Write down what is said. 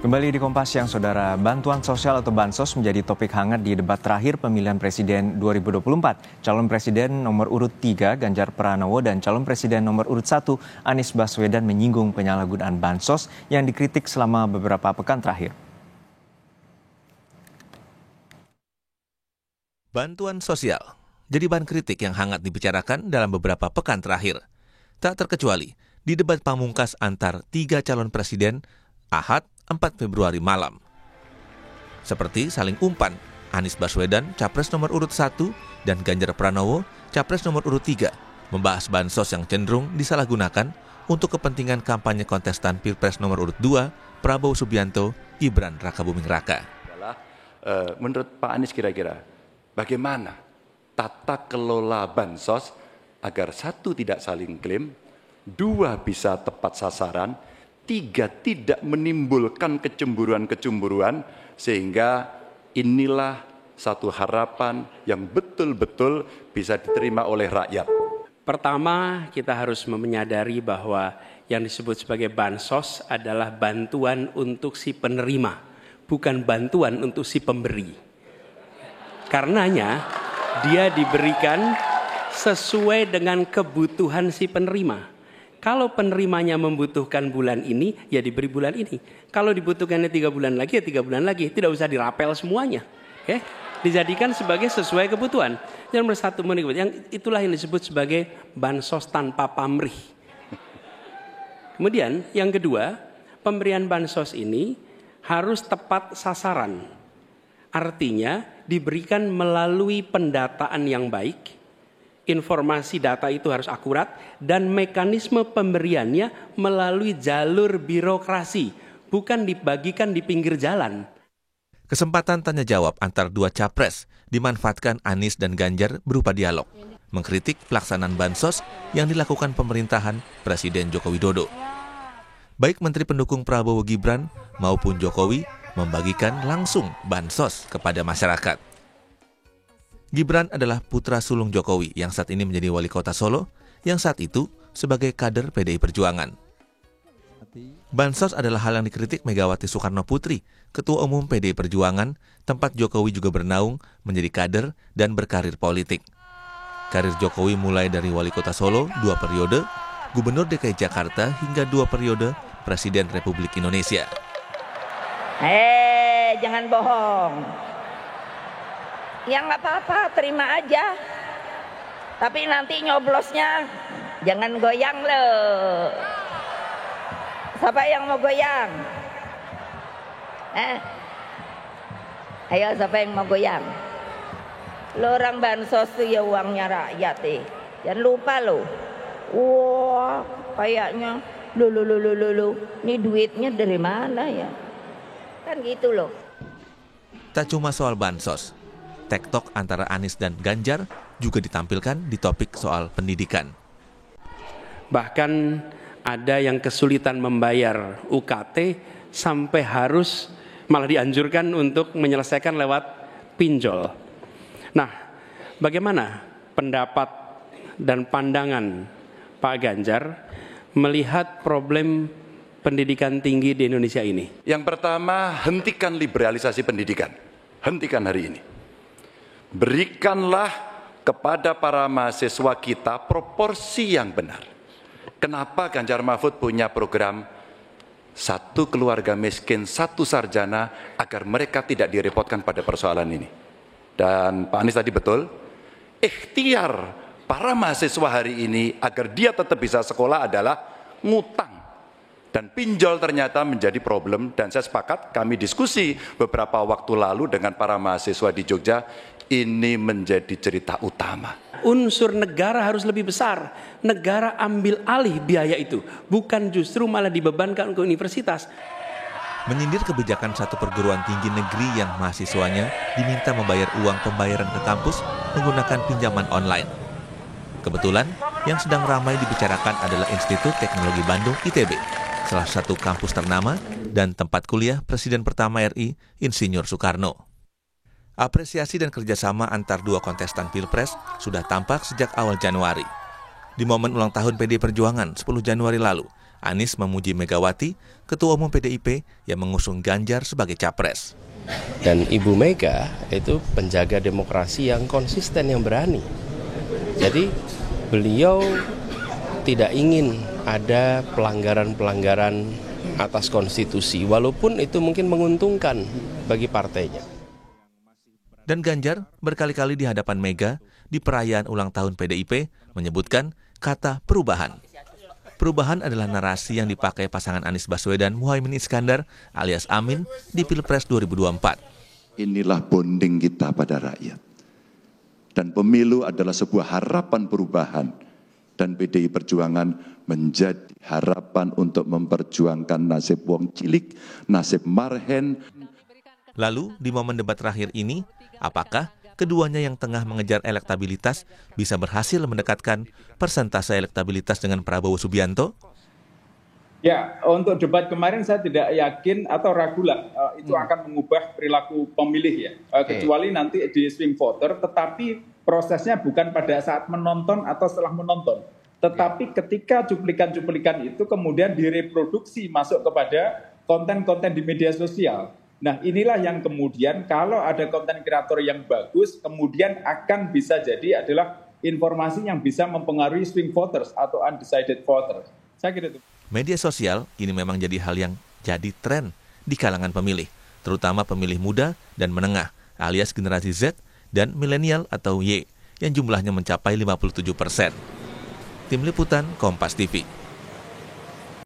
Kembali di Kompas Siang, Saudara. Bantuan sosial atau Bansos menjadi topik hangat di debat terakhir pemilihan presiden 2024. Calon presiden nomor urut 3, Ganjar Pranowo, dan calon presiden nomor urut 1, Anies Baswedan menyinggung penyalahgunaan Bansos yang dikritik selama beberapa pekan terakhir. Bantuan sosial jadi bahan kritik yang hangat dibicarakan dalam beberapa pekan terakhir. Tak terkecuali di debat pamungkas antar 3 calon presiden Ahad 4 Februari malam. Seperti saling umpan, Anies Baswedan, Capres nomor urut 1, dan Ganjar Pranowo, Capres nomor urut 3, membahas bansos yang cenderung disalahgunakan untuk kepentingan kampanye kontestan Pilpres nomor urut 2, Prabowo Subianto, Gibran Rakabuming Raka. Menurut Pak Anies kira-kira, bagaimana tata kelola bansos agar 1, tidak saling klaim, 2, bisa tepat sasaran, 3, tidak menimbulkan kecemburuan-kecemburuan, sehingga inilah satu harapan yang betul-betul bisa diterima oleh rakyat. Pertama, kita harus menyadari bahwa yang disebut sebagai bansos adalah bantuan untuk si penerima, bukan bantuan untuk si pemberi. Karenanya, dia diberikan sesuai dengan kebutuhan si penerima. Kalau penerimanya membutuhkan bulan ini, ya diberi bulan ini. Kalau dibutuhkannya 3 bulan lagi, ya 3 bulan lagi. Tidak usah dirapel semuanya. Okay? Dijadikan sebagai sesuai kebutuhan. Yang nomor 1, yang itulah yang disebut sebagai bansos tanpa pamrih. Kemudian yang kedua, pemberian bansos ini harus tepat sasaran. Artinya diberikan melalui pendataan yang baik. Informasi data itu harus akurat dan mekanisme pemberiannya melalui jalur birokrasi, bukan dibagikan di pinggir jalan. Kesempatan tanya jawab antar 2 capres dimanfaatkan Anies dan Ganjar berupa dialog, mengkritik pelaksanaan bansos yang dilakukan pemerintahan Presiden Joko Widodo. Baik Menteri pendukung Prabowo Gibran maupun Jokowi membagikan langsung bansos kepada masyarakat. Gibran adalah putra sulung Jokowi yang saat ini menjadi wali kota Solo, yang saat itu sebagai kader PDI Perjuangan. Bansos adalah hal yang dikritik Megawati Soekarno Putri, Ketua Umum PDI Perjuangan, tempat Jokowi juga bernaung menjadi kader dan berkarir politik. Karir Jokowi mulai dari wali kota Solo 2 periode, Gubernur DKI Jakarta hingga 2 periode Presiden Republik Indonesia. Jangan bohong. Ya nggak apa-apa, terima aja. Tapi nanti nyoblosnya jangan goyang loh. Siapa yang mau goyang? Ayo, siapa yang mau goyang? Lo orang bansos tuh ya uangnya rakyat Jangan lupa lo. Wah, kayaknya lu. Ini duitnya dari mana ya? Kan gitu loh. Tak cuma soal bansos, tektok antara Anies dan Ganjar juga ditampilkan di topik soal pendidikan. Bahkan ada yang kesulitan membayar UKT sampai harus malah dianjurkan untuk menyelesaikan lewat pinjol. Nah, bagaimana pendapat dan pandangan Pak Ganjar melihat problem pendidikan tinggi di Indonesia ini? Yang pertama, hentikan liberalisasi pendidikan. Hentikan hari ini. Berikanlah kepada para mahasiswa kita proporsi yang benar. Kenapa Ganjar Mahfud punya program 1 keluarga miskin, 1 sarjana, agar mereka tidak direpotkan pada persoalan ini. Dan Pak Anies tadi betul, ikhtiar para mahasiswa hari ini agar dia tetap bisa sekolah adalah ngutang. Dan pinjol ternyata menjadi problem, dan saya sepakat, kami diskusi beberapa waktu lalu dengan para mahasiswa di Jogja, ini menjadi cerita utama. Unsur negara harus lebih besar. Negara ambil alih biaya itu, bukan justru malah dibebankan ke universitas. Menyindir kebijakan satu perguruan tinggi negeri yang mahasiswanya diminta membayar uang pembayaran ke kampus menggunakan pinjaman online. Kebetulan, yang sedang ramai dibicarakan adalah Institut Teknologi Bandung ITB, salah satu kampus ternama dan tempat kuliah Presiden pertama RI, Insinyur Soekarno. Apresiasi dan kerjasama antar 2 kontestan Pilpres sudah tampak sejak awal Januari. Di momen ulang tahun PDI Perjuangan 10 Januari lalu, Anies memuji Megawati, Ketua Umum PDIP yang mengusung Ganjar sebagai capres. Dan Ibu Mega itu penjaga demokrasi yang konsisten, yang berani. Jadi beliau tidak ingin ada pelanggaran-pelanggaran atas konstitusi, walaupun itu mungkin menguntungkan bagi partainya. Dan Ganjar berkali-kali di hadapan Mega di perayaan ulang tahun PDIP menyebutkan kata perubahan. Perubahan adalah narasi yang dipakai pasangan Anies Baswedan Muhaimin Iskandar alias Amin di Pilpres 2024. Inilah bonding kita pada rakyat. Dan pemilu adalah sebuah harapan perubahan. Dan PDI Perjuangan menjadi harapan untuk memperjuangkan nasib wong cilik, nasib marhen. Lalu di momen debat terakhir ini, apakah keduanya yang tengah mengejar elektabilitas bisa berhasil mendekatkan persentase elektabilitas dengan Prabowo Subianto? Ya, untuk debat kemarin saya tidak yakin atau ragu lah itu akan mengubah perilaku pemilih ya. Kecuali nanti di swing voter, tetapi prosesnya bukan pada saat menonton atau setelah menonton. Tetapi ketika cuplikan-cuplikan itu kemudian direproduksi masuk kepada konten-konten di media sosial. Nah, inilah yang kemudian kalau ada konten kreator yang bagus, kemudian akan bisa jadi adalah informasi yang bisa mempengaruhi swing voters atau undecided voters. Saya kira itu. Media sosial kini memang jadi hal yang jadi tren di kalangan pemilih, terutama pemilih muda dan menengah, alias generasi Z dan milenial atau Y, yang jumlahnya mencapai 57%. Tim Liputan Kompas TV.